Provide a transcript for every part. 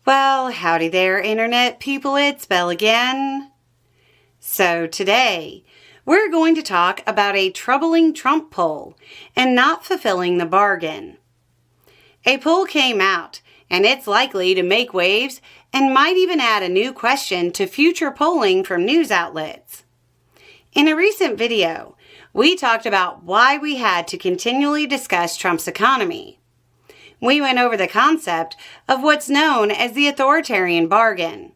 Well, howdy there, Internet people, it's Beau again. So today, we're going to talk about a troubling Trump poll and not fulfilling the bargain. A poll came out, and it's likely to make waves and might even add a new question to future polling from news outlets. In a recent video, we talked about why we had to continually discuss Trump's economy. We went over the concept of what's known as the authoritarian bargain,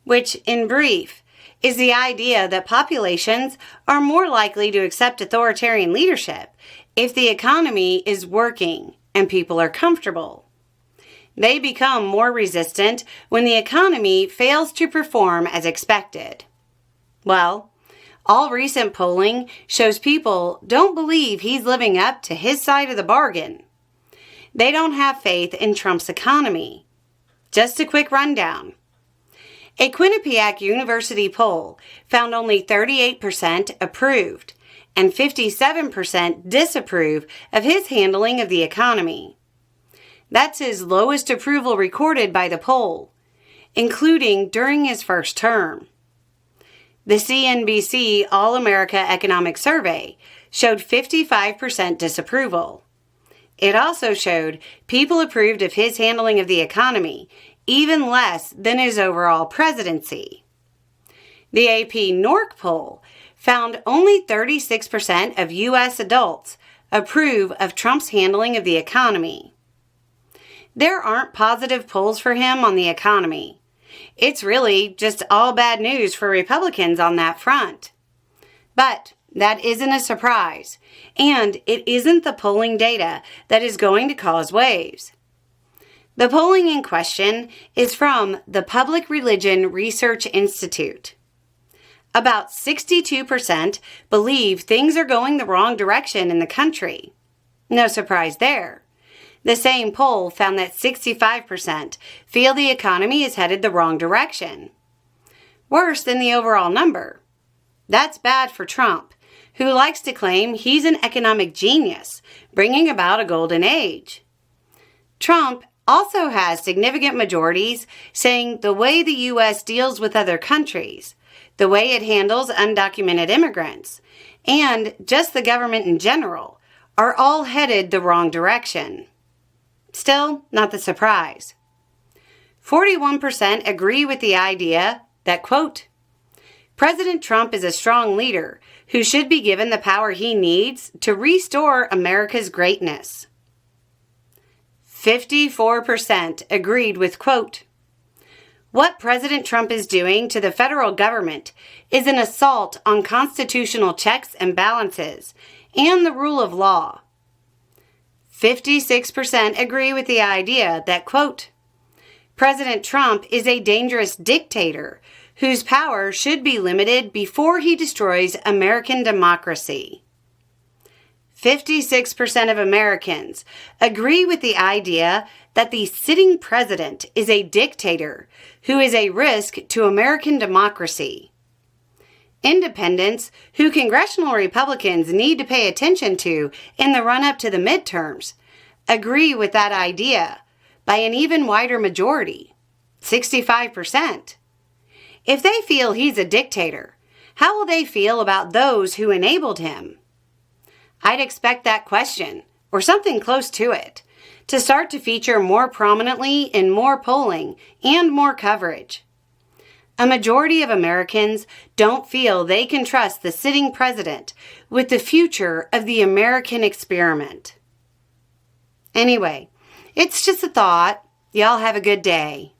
which, in brief, is the idea that populations are more likely to accept authoritarian leadership if the economy is working and people are comfortable. They become more resistant when the economy fails to perform as expected. Well, all recent polling shows people don't believe he's living up to his side of the bargain. They don't have faith in Trump's economy. Just a quick rundown. A Quinnipiac University poll found only 38% approved and 57% disapprove of his handling of the economy. That's his lowest approval recorded by the poll, including during his first term. The CNBC All-America Economic Survey showed 55% disapproval. It also showed people approved of his handling of the economy, even less than his overall presidency. The AP NORC poll found only 36% of U.S. adults approve of Trump's handling of the economy. There aren't positive polls for him on the economy. It's really just all bad news for Republicans on that front. But that isn't a surprise, and it isn't the polling data that is going to cause waves. The polling in question is from the Public Religion Research Institute. About 62% believe things are going the wrong direction in the country. No surprise there. The same poll found that 65% feel the economy is headed the wrong direction. Worse than the overall number. That's bad for Trump, who likes to claim he's an economic genius, bringing about a golden age. Trump also has significant majorities saying the way the U.S. deals with other countries, the way it handles undocumented immigrants, and just the government in general are all headed the wrong direction. Still, not the surprise. 41% agree with the idea that, quote, President Trump is a strong leader who should be given the power he needs to restore America's greatness. 54% agreed with, quote, What President Trump is doing to the federal government is an assault on constitutional checks and balances and the rule of law. 56% agree with the idea that, quote, President Trump is a dangerous dictator whose power should be limited before he destroys American democracy. 56% of Americans agree with the idea that the sitting president is a dictator who is a risk to American democracy. Independents, who congressional Republicans need to pay attention to in the run-up to the midterms, agree with that idea by an even wider majority, 65%. If they feel he's a dictator, how will they feel about those who enabled him? I'd expect that question, or something close to it, to start to feature more prominently in more polling and more coverage. A majority of Americans don't feel they can trust the sitting president with the future of the American experiment. Anyway, it's just a thought. Y'all have a good day.